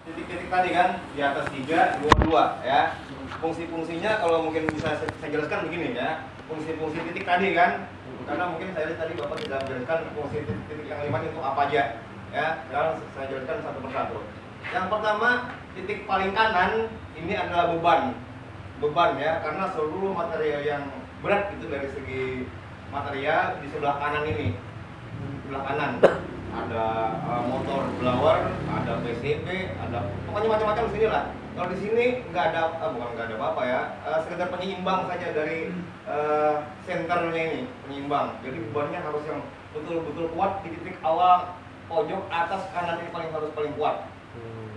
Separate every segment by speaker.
Speaker 1: Titik-titik tadi kan di atas 3, 2, 2 ya. Fungsi-fungsinya kalau mungkin bisa saya jelaskan begini ya. Fungsi-fungsi titik tadi kan, karena mungkin saya lihat tadi Bapak tidak menjelaskan fungsi titik yang 5 itu apa aja ya. Sekarang saya jelaskan satu persatu. Yang pertama, titik paling kanan ini adalah beban ya, karena seluruh material yang berat itu dari segi material di sebelah kanan ini, sebelah kanan ada motor blower, ada PCB, ada pokoknya macam-macam di sini lah. Kalau di sini nggak ada, bukan nggak ada apa-apa ya, sekedar penyeimbang saja dari senternya ini, penyeimbang. Jadi bebannya harus yang betul-betul kuat di titik awal pojok atas kanan ini paling kuat.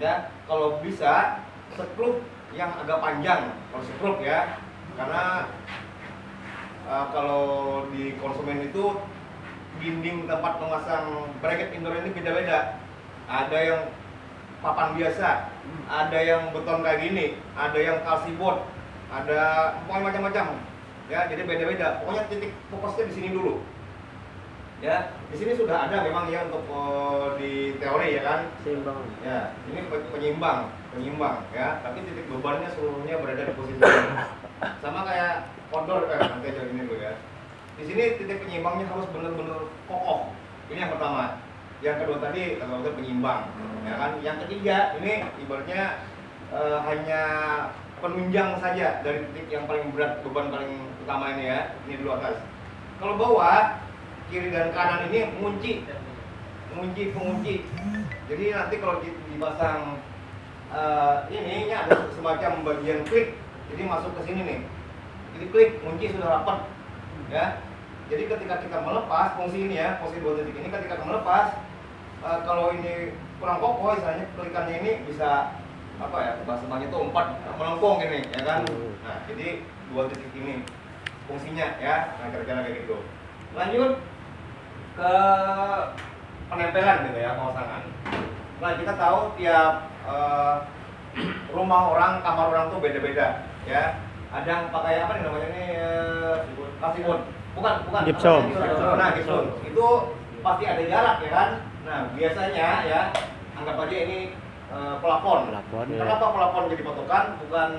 Speaker 1: Ya, kalau bisa skrup yang agak panjang, kalau skrup ya, karena kalau di konsumen itu dinding tempat memasang bracket indoor ini beda-beda. Ada yang papan biasa, ada yang beton kayak gini, ada yang kalsibot, ada pokoknya macam-macam. Ya, jadi beda-beda. Pokoknya titik fokusnya di sini dulu. Ya, di sini sudah ada memang ya untuk di teori ya kan.
Speaker 2: Seimbang.
Speaker 1: Ya, ini penyeimbang ya. Tapi titik bebannya seluruhnya berada di posisi ini. Sama kayak odor nanti aja ini dulu ya. Di sini titik penyeimbangnya harus benar-benar kokoh. Ini yang pertama. Yang kedua tadi kalau penyeimbang, ya kan. Yang ketiga ini ibaratnya hanya penunjang saja dari titik yang paling berat, beban paling utama ini ya. Ini dulu atas. Kalau bawah, kiri dan kanan ini pengunci. Jadi nanti kalau dipasang ini ada semacam bagian klik. Jadi masuk ke sini nih. Jadi klik, kunci sudah rapat. Ya, jadi ketika kita melepas fungsi ini ya, fungsi 2 titik ini ketika kita melepas, kalau ini kurang kokoh, misalnya klikannya ini bisa apa ya, bahasa itu melengkung ini, ya kan? Nah, jadi 2 titik ini fungsinya ya, nah kira-kira kayak gitu. Lanjut ke penempelan gitu ya, pemasangan. Nah, kita tahu tiap rumah orang, kamar orang tuh beda-beda ya. Ada yang pakai apa nih namanya ini kalsibot, bukan
Speaker 2: Gypsum.
Speaker 1: Nah, gypsum itu pasti ada jarak ya kan. Nah, biasanya ya anggap aja ini pelafon. Kenapa pelafon jadi patokan bukan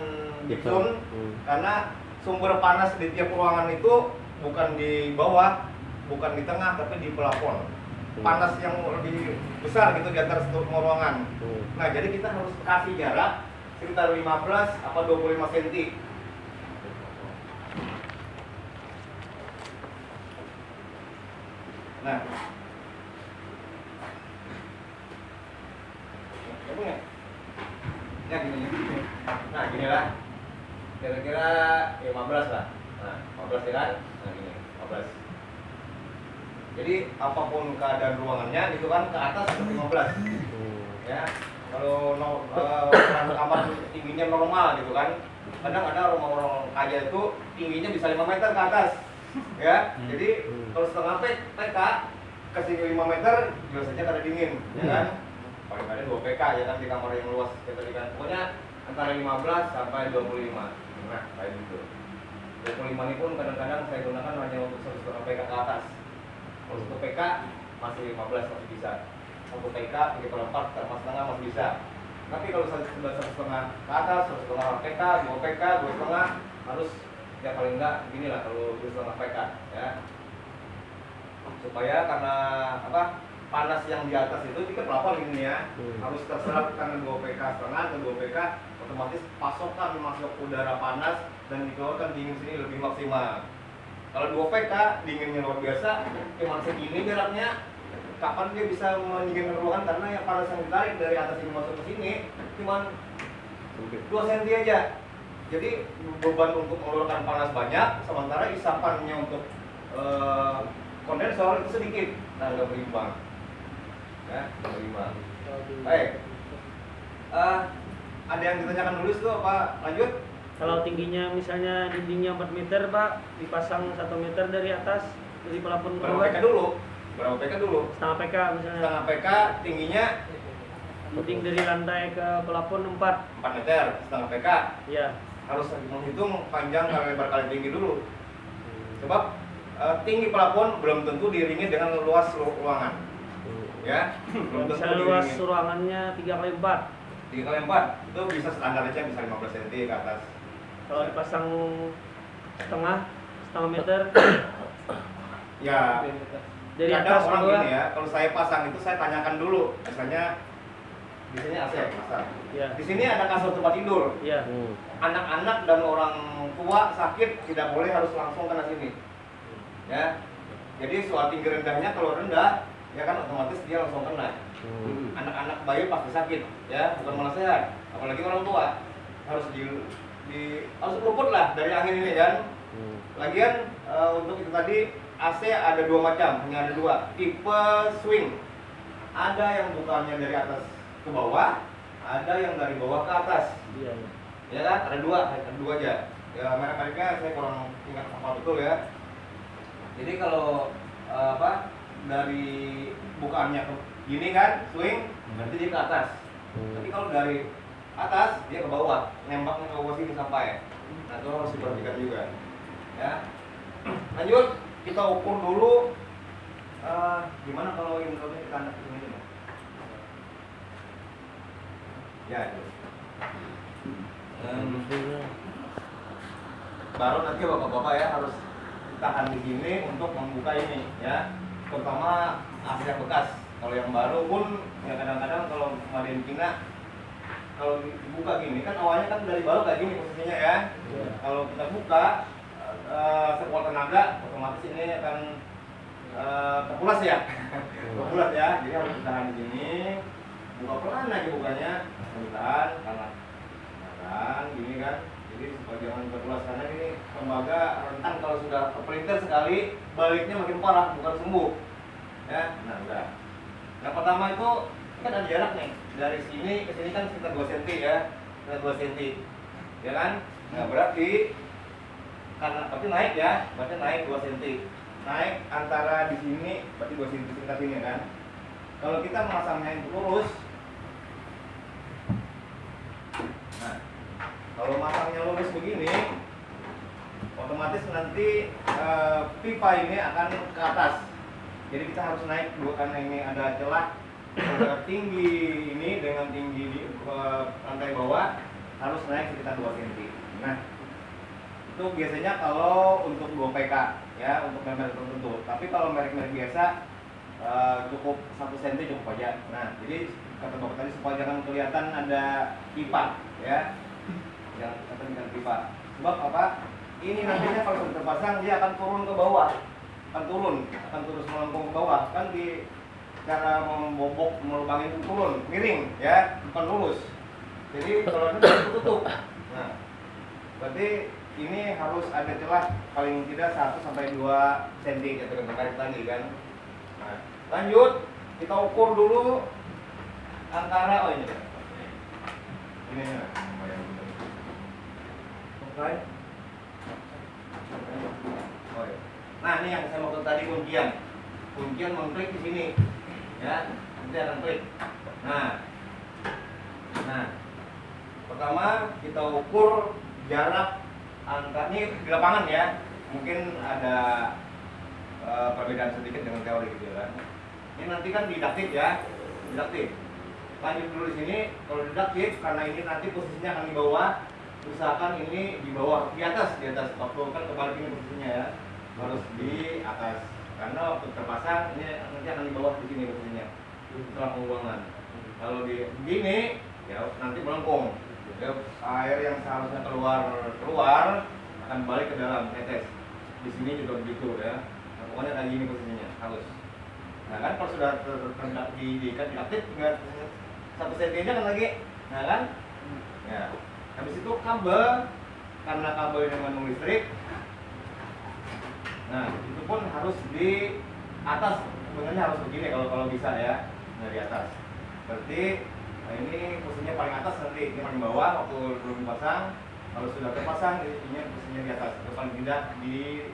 Speaker 1: gypsum? Karena sumber panas di tiap ruangan itu bukan di bawah, bukan di tengah, tapi di pelafon. Panas yang lebih besar gitu di antara semua ruangan. Nah, jadi kita harus kasih jarak sekitar 15 apa 25 cm. Nah, ya gini. Nah, gini lah. Kira-kira 15 lah. Nah, 15 ya kan? Nah, gini, 15. Jadi apapun keadaan ruangannya itu kan ke atas ke 15. Ya. Kalau kamar tingginya normal gitu kan. Kadang ada rumah-rumah kaya itu tingginya bisa 5 meter ke atas. Ya. Jadi kalau setengah PK kasih 5 meter biasanya kada dingin, ya kan? Paling ada 2 PK ya kan di kamar yang luas ya tadi kan. Pokoknya antara 15 sampai 25. Nah, kayak gitu. 25 ini pun kadang-kadang saya gunakan hanya untuk 1,5 PK ke atas. Kalau 1 PK masih 15 masih bisa. 1 PK 3/4 sama setengah masih bisa. Tapi kalau sudah 1,5 ke atas, 1,5 PK, 2 PK, 2,5 harus ya paling enggak gini lah kalau 2,5 PK ya. Supaya karena apa? Panas yang di atas itu jika pelafon ini ya harus terserap karena 2 PK setengah atau 2 PK, otomatis pasokan masuk udara panas dan dikeluarkan dingin sini lebih maksimal. Kalau 2 PK dinginnya luar biasa, cuma segini jaraknya, kapan dia bisa mendinginkan ruangan karena yang panas yang ditarik dari atas ini masuk ke sini cuma 2 cm aja. Jadi beban untuk mengeluarkan panas banyak, sementara isapannya untuk kondensor itu sedikit, nah nggak berimbang. Ya, berimbang. Baik. Ada yang ditanyakan dulu itu apa? Lanjut.
Speaker 2: Kalau tingginya misalnya dindingnya 4 meter, Pak, dipasang 1 meter dari atas dari plafon ke bawah.
Speaker 1: Berapa PK dulu?
Speaker 2: Setengah PK misalnya.
Speaker 1: Setengah PK tingginya
Speaker 2: Dinding dari lantai ke plafon
Speaker 1: 4 meter, setengah PK.
Speaker 2: Iya.
Speaker 1: Harus menghitung panjang kali lebar kali tinggi dulu. Sebab tinggi plafon belum tentu diiringi dengan luas ruangan. Ya, belum tentu
Speaker 2: Misalnya luas ruangannya 3 kali 4.
Speaker 1: 3 kali 4 itu bisa standar aja, bisa 15 cm ke atas.
Speaker 2: Kalau dipasang setengah meter
Speaker 1: Ya,
Speaker 2: dari
Speaker 1: kadang
Speaker 2: atas
Speaker 1: orang
Speaker 2: ke bawah.
Speaker 1: gini ya, kalau saya pasang itu saya tanyakan dulu, misalnya di sini AC pasang.
Speaker 2: Iya.
Speaker 1: Di sini ada kasur tempat tidur.
Speaker 2: Iya.
Speaker 1: Anak-anak dan orang tua sakit tidak boleh harus langsung kena sini. Ya. Jadi soal tinggi rendahnya, kalau rendah ya kan otomatis dia langsung kena. Anak-anak bayi pasti sakit, ya, bukan malah sehat. Apalagi orang tua harus harus luput lah dari angin ini kan. Lagian untuk itu tadi AC ada 2 macam, hanya ada 2 tipe swing. Ada yang bukanya dari atas ke bawah, ada yang dari bawah ke atas.
Speaker 2: Iya.
Speaker 1: Ya kan? Ada 2 aja. Ya merek-mereknya saya kurang ingat apa betul ya. Jadi kalau dari bukaannya ke gini kan, swing, berarti dia ke atas. Tapi kalau dari atas dia ke bawah, nembaknya ke bawah sini sampai. Nah itu harus diperhatikan juga. Ya. Lanjut, kita ukur dulu. Gimana kalau intronya kita anak ini? Ya itu. Baru nanti bapak-bapak ya harus tahan di sini untuk membuka ini ya, terutama AC yang bekas. Kalau yang baru pun ya kadang-kadang kalau kemarin Cina kalau dibuka gini kan awalnya kan dari bawah kayak gini posisinya ya. Kalau kita buka sekuat tenaga otomatis ini akan terpulas ya. Terpulas ya, jadi harus ditahan di sini, buka pelan lagi bukanya, pelan kan gini kan. Jadi supaya jangan terpulas, karena ini tembaga rentan kalau sudah kepelintir sekali baliknya makin parah, bukan sembuh ya. Nah udah, yang pertama itu kan ada jarak nih dari sini ke sini kan sekitar 2 cm ya, sekitar 2 cm ya kan. Nah berarti naik ya, berarti naik 2 cm, naik antara di sini berarti 2 cm sekitar sini kan. Kalau kita memasangnya yang lurus, nah kalau masangnya lurus begini, otomatis nanti pipa ini akan ke atas. Jadi kita harus naik dua, karena ini ada celah antara tinggi ini dengan tinggi di lantai bawah harus naik sekitar 2 cm. Nah, itu biasanya kalau untuk 2 PK ya, untuk merek tertentu. Tapi kalau merek-merek biasa cukup 1 cm cukup aja. Nah, jadi kata bapak tadi supaya jangan kelihatan ada pipa ya. Jangan kelihatan pipa. Sebab apa? Ini nantinya kalau sudah terpasang dia akan turun ke bawah. Akan terus melengkung ke bawah. Kan di cara membobok melubangin itu turun, miring ya, bukan lurus. Jadi kalau ini harus tutup. Nah, berarti ini harus ada celah paling tidak 1 sampai 2 cm ya, terkait tadi kan. Nah, lanjut kita ukur dulu antara ini oke. Nah ini yang saya maksud tadi, kuncian mengklik di sini ya, nanti akan klik. Nah pertama kita ukur jarak antar, ini di lapangan ya, mungkin ada perbedaan sedikit dengan teori gitu kan. Ini nanti kan didaktif ya, lanjut dulu di sini. Kalau didaktif, karena ini nanti posisinya akan di bawah, usahakan ini di bawah, di atas waktu kan kebalik ini posisinya ya, harus di atas, karena waktu terpasang ini nanti akan di bawah di sini posisinya setelah pembuangan. Kalau di begini ya nanti melengkung ya, air yang seharusnya keluar akan balik ke dalam tetes. Di sini juga begitu ya. Nah, pokoknya kayak gini posisinya harus. Nah kan kalau sudah diikat tinggal 1 cm aja kan lagi. Nah kan ya, habis itu kabel, karena kabel ini mengandung listrik, nah itu pun harus di atas, sebenarnya harus begini kalau bisa ya, dari atas. Berarti nah ini posisinya paling atas, nanti ini paling bawah waktu belum dipasang. Kalau sudah terpasang ini posisinya di atas, atau paling tidak di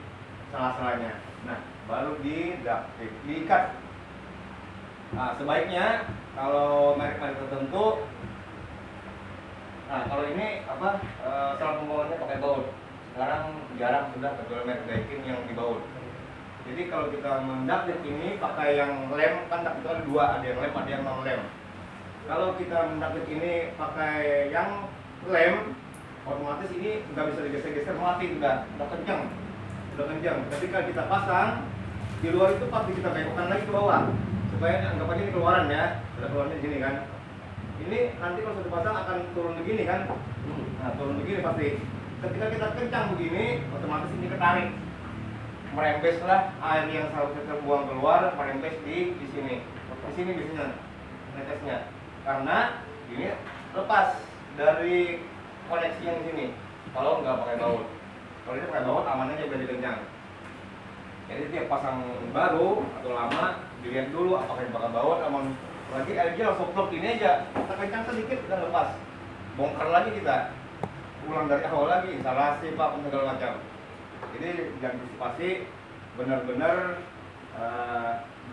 Speaker 1: salah-salahnya. Nah baru diikat. Nah sebaiknya kalau merek-merek tertentu, nah kalau ini salah pembawaannya pakai baut. Sekarang jarang sudah kecuali merek Daikin yang di baut. Jadi kalau kita mendaktif ini pakai yang lem, kan itu ada 2, ada yang lem, ada yang non lem. Kalau kita mendapet ini pakai yang lem, otomatis ini nggak bisa digeser-geser, mati udah kencang, ketika kita pasang di luar itu pasti kita belokkan lagi ke bawah supaya anggap aja ini keluaran ya, udah keluarnya di sini kan. Ini nanti kalau sudah dipasang akan turun begini kan, nah turun begini pasti. Ketika kita kencang begini, otomatis ini ketarik, merembeslah air yang seharusnya terbuang keluar, merembes di sini biasanya netesnya, karena ini lepas dari koneksi yang sini. Kalau nggak pakai baut, kalau ini pakai baut aman aja biar dikencang. Jadi tiap pasang baru atau lama dilihat dulu apakah pakai baut aman. Lagi LG langsung plug ini aja, kita kencang sedikit udah lepas, bongkar lagi kita, ulang dari awal lagi, instalasi pak segala macam. Jadi diantisipasi benar-benar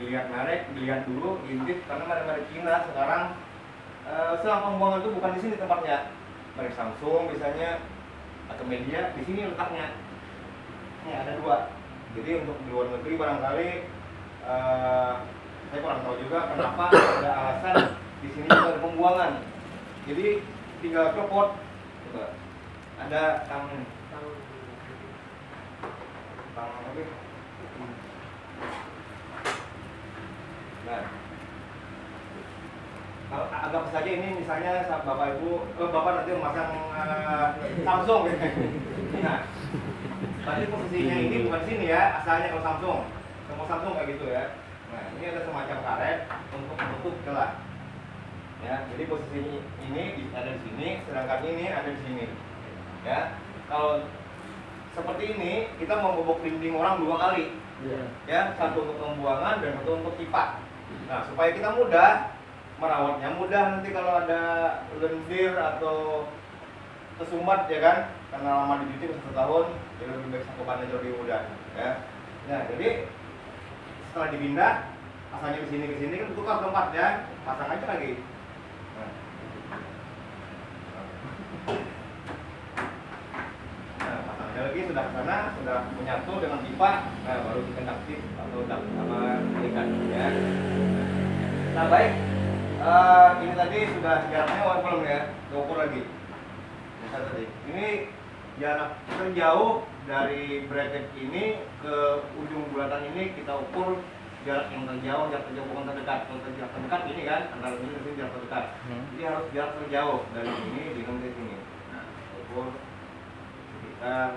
Speaker 1: dilihat merek, dilihat dulu intip, karena merek-merek Cina sekarang selang pembuangan itu bukan di sini tempatnya. Merek Samsung misalnya atau media di sini letaknya. Ini ada dua. Jadi untuk di luar negeri barangkali saya kurang tahu juga kenapa ada alasan di sini juga ada pembuangan. Jadi tinggal copot. Coba. Ada tang apa? Nah, kalau agak saja ini misalnya bapak ibu, bapak nanti memasang Samsung. Nah, berarti posisinya ini bukan sini ya, asalnya kalau Samsung, semua Samsung kayak gitu ya. Nah, ini ada semacam karet untuk menutup celah. Ya, jadi posisi ini ada di sini, sedangkan ini ada di sini. Ya, kalau seperti ini kita membobok dinding orang dua kali. Ya, satu untuk pembuangan dan satu untuk pipa. Nah, supaya kita mudah merawatnya, mudah nanti kalau ada lendir atau kesumbat ya kan, karena lama dicuci 1 tahun, jadi lebih baik sakupan aja lebih mudah ya. Nah, jadi setelah dipindah, asalnya ke sini kan tukar tempat ya, pasang aja lagi. Nah, pasang aja lagi, sudah ke sana, sudah menyatu dengan pipa, nah baru kita aktif atau sama ikan ya. Nah baik, ini tadi sudah jaraknya belum ya, diukur lagi. Tadi ini jarak terjauh dari bracket ini ke ujung bulatan ini kita ukur jarak yang terjauh, jarak terjauh bukan terdekat. Kalau jarak terdekat ini kan antara ini dan sini jarak terdekat. Jadi harus jarak terjauh dari sini dengan ke sini. Nah, ukur sekitar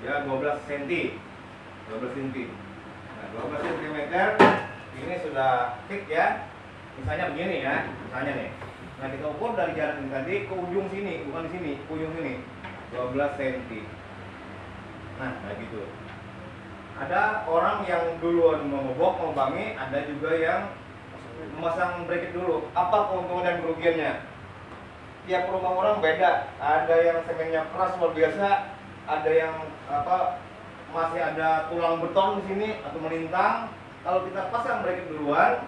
Speaker 1: ya 12 cm. 12 cm. Nah, 12 cm ini sudah fix ya. Misalnya begini ya, misalnya nih. Nah, kita ukur dari jarak ini tadi ke ujung sini, bukan di sini, ke ujung sini 12 cm. Nah, kayak gitu. Ada orang yang duluan memobok, membangi, ada juga yang memasang bracket dulu. Apa keuntungan dan kerugiannya? Tiap rumah orang beda. Ada yang semennya keras luar biasa, ada yang masih ada tulang beton di sini atau melintang. Kalau kita pasang bracket duluan,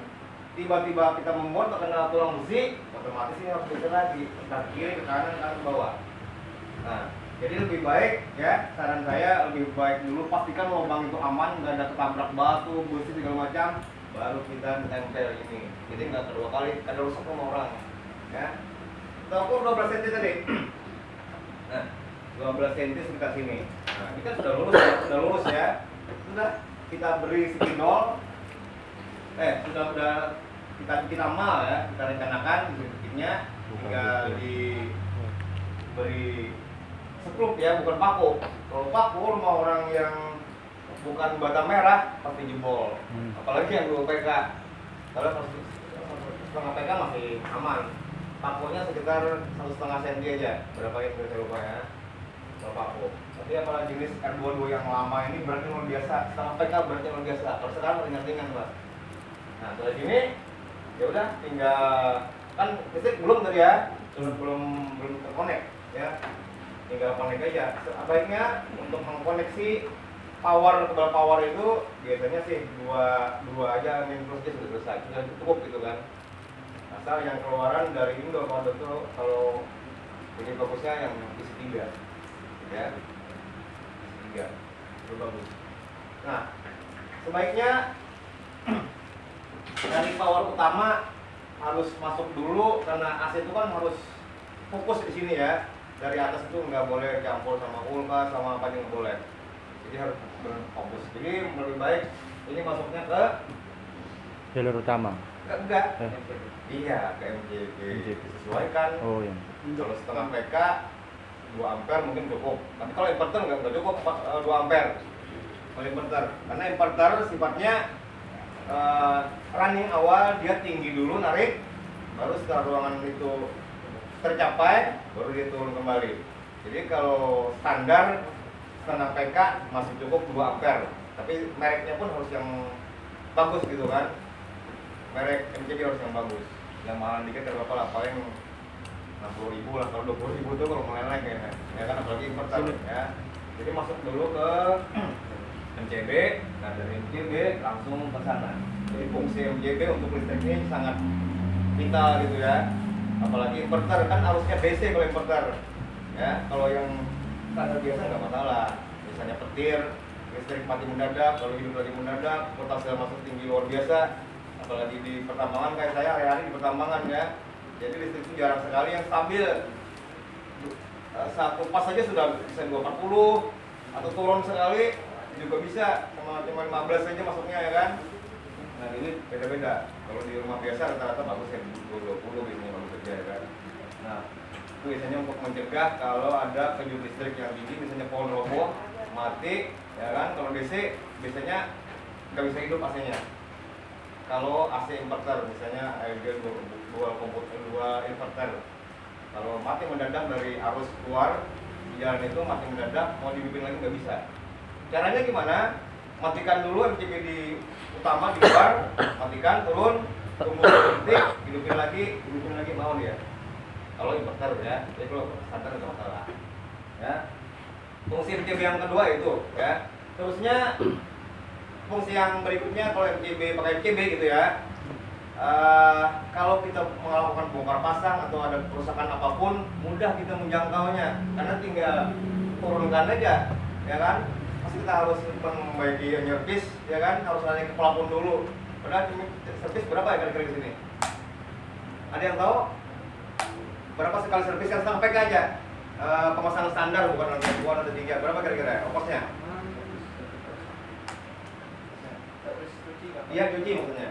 Speaker 1: tiba-tiba kita membuat terkena tulang besi, otomatis ini harus geser lagi, entah kiri, ke kanan, ke bawah. Nah, jadi lebih baik ya, saran saya lebih baik dulu pastikan lubang itu aman, nggak ada ketabrak batu, besi segala macam, baru kita tempel ini. Jadi nggak kedua kali, ada rusak sama orang. Ya, kita ukur 12 cm tadi. Nah, 12 cm sekitar sini. Nah, ini kan sudah lurus ya. Sudah kita beri spidol. Sudah kita bikin amal ya, kita rencanakan titiknya, tinggal diberi sekrup ya, bukan paku. Kalau paku rumah orang yang bukan bata merah pasti jebol, apalagi yang 2 PK. Kalau setengah PK masih aman. Pakunya sekitar 1,5 cm aja, berapa ya saya lupa ya. Kalau paku. Tapi apalagi jenis R22 yang lama ini berarti luar biasa, setengah PK berarti luar biasa. Kalau sekarang ringan-ringan Pak. Nah, setelah gini ya udah tinggal kan listrik belum tadi ya, belum terkonek ya, tinggal konek aja. Sebaiknya untuk mengkoneksi kabel power itu biasanya sih dua aja min plus sudah selesai, sudah cukup gitu kan. Asal yang keluaran dari indoor power itu kalau ini bagusnya yang isi 3 ya, isi 3 itu bagus. Nah, sebaiknya dari power utama harus masuk dulu karena AC itu kan harus fokus di sini ya. Dari atas itu nggak boleh campur sama ulpa sama apa nggak boleh. Jadi harus fokus. Jadi lebih baik ini masuknya ke
Speaker 3: jalur utama.
Speaker 1: enggak. Iya, ke MJB. Disesuaikan.
Speaker 3: Oh iya.
Speaker 1: Kalau setengah PK 2 ampere mungkin cukup. Tapi kalau inverter nggak cukup 2 ampere. Kalau inverter, karena inverter sifatnya running awal dia tinggi dulu narik, baru setelah ruangan itu tercapai baru dia turun kembali. Jadi kalau standar setengah PK masih cukup 2 ampere. Tapi mereknya pun harus yang bagus gitu kan. Merek MCB harus yang bagus. Yang mahal dikit berapa lah, paling 60.000 lah, kalau 20.000 tuh kalau meleleh kayaknya. Ya kan apalagi inverter ya. Jadi masuk dulu ke MCB, nah dari MCB langsung ke sana. Jadi fungsi MCB untuk listrik ini sangat vital gitu ya. Apalagi inverter kan harusnya DC kalau inverter. Ya, kalau yang standar biasa nggak masalah. Misalnya petir, listrik mati mendadak, kalau hidup lagi mendadak, potasial masuk tinggi luar biasa. Apalagi di pertambangan kayak saya hari-hari di pertambangan ya. Jadi listrik itu jarang sekali yang stabil. Satu pas saja sudah bisa 240 atau turun sekali juga bisa sama cuma 15 saja masuknya ya kan. Nah ini beda-beda. Kalau di rumah biasa rata-rata bagus ya 20 biasanya bagus saja ya kan. Nah itu biasanya untuk mencegah kalau ada kejut listrik yang tinggi, misalnya pohon roboh mati ya kan. Kalau DC biasanya nggak bisa hidup AC-nya. Kalau AC inverter misalnya dua inverter, kalau mati mendadak dari arus keluar di jalan itu mati mendadak, mau dihidupin lagi nggak bisa. Caranya gimana? Matikan dulu MCB di utama di luar, matikan, turun, tunggu detik, hidupin lagi mau dia. Kalau inverter ya, jadi kalau standar nggak masalah. Ya. Fungsi MCB yang kedua itu ya. Terusnya fungsi yang berikutnya kalau MCB pakai MCB gitu ya. Kalau kita melakukan bongkar pasang atau ada kerusakan apapun, mudah kita menjangkaunya karena tinggal turunkan aja, ya kan? Pasti kita harus memperbaiki servis, ya kan? Harus nanya ke pelapon dulu. Padahal ini servis berapa ya kira-kira di sini? Ada yang tahu? Berapa sekali servis yang setengah PK aja? Pemasangan standar bukan lantai 2 atau 3. Berapa kira-kira ongkosnya? Iya cuci maksudnya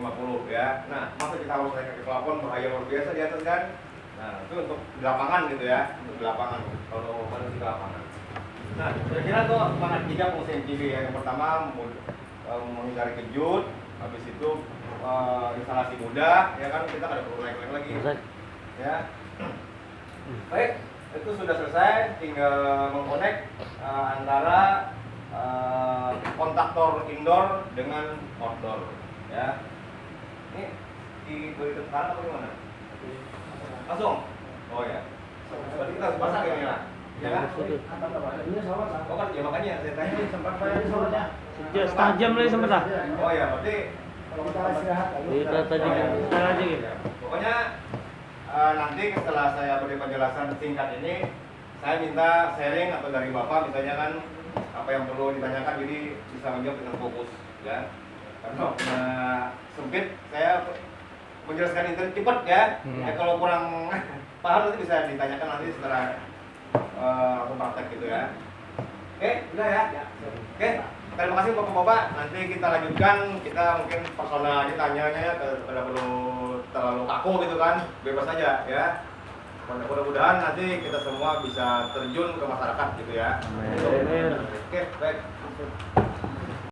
Speaker 1: 50 ya. Nah masa kita harus naik ke pelapon, bahaya luar biasa di atas kan. Nah itu untuk di lapangan gitu ya, untuk di lapangan kalau pada di lapangan. Nah kira-kira tuh mana 3 fungsi MCB ya. Yang pertama menghindari kejut, habis itu instalasi mudah ya kan, kita nggak perlu naik lagi ya. Baik, itu sudah selesai, tinggal mengkonek antara kontaktor indoor dengan outdoor ya. Ini diberi tekanan atau gimana? Langsung? Oh ya. Berarti kita harus pasang ini lah. Ya kan? Oh kan, ya makanya saya tanya sempat bayar soalnya.
Speaker 2: Setengah jam lagi sempat lah.
Speaker 1: Oh ya, berarti
Speaker 4: kalau kita istirahat
Speaker 2: Kita tadi sekarang aja gitu.
Speaker 1: pokoknya nanti setelah saya beri penjelasan singkat ini, saya minta sharing atau dari Bapak misalnya kan apa yang perlu ditanyakan, jadi bisa menjawab dengan fokus ya. Karena sempit, saya menjelaskan itu cepat ya. Ya kalau kurang paham nanti bisa ditanyakan nanti setelah aku praktek gitu ya. Oke, udah ya. Oke, terima kasih Bapak-bapak. Nanti kita lanjutkan, kita mungkin personal aja tanyanya ya, tidak perlu terlalu kaku gitu kan, bebas aja ya. Mudah-mudahan nanti kita semua bisa terjun ke masyarakat gitu ya.
Speaker 2: Amin.
Speaker 1: Oke, baik.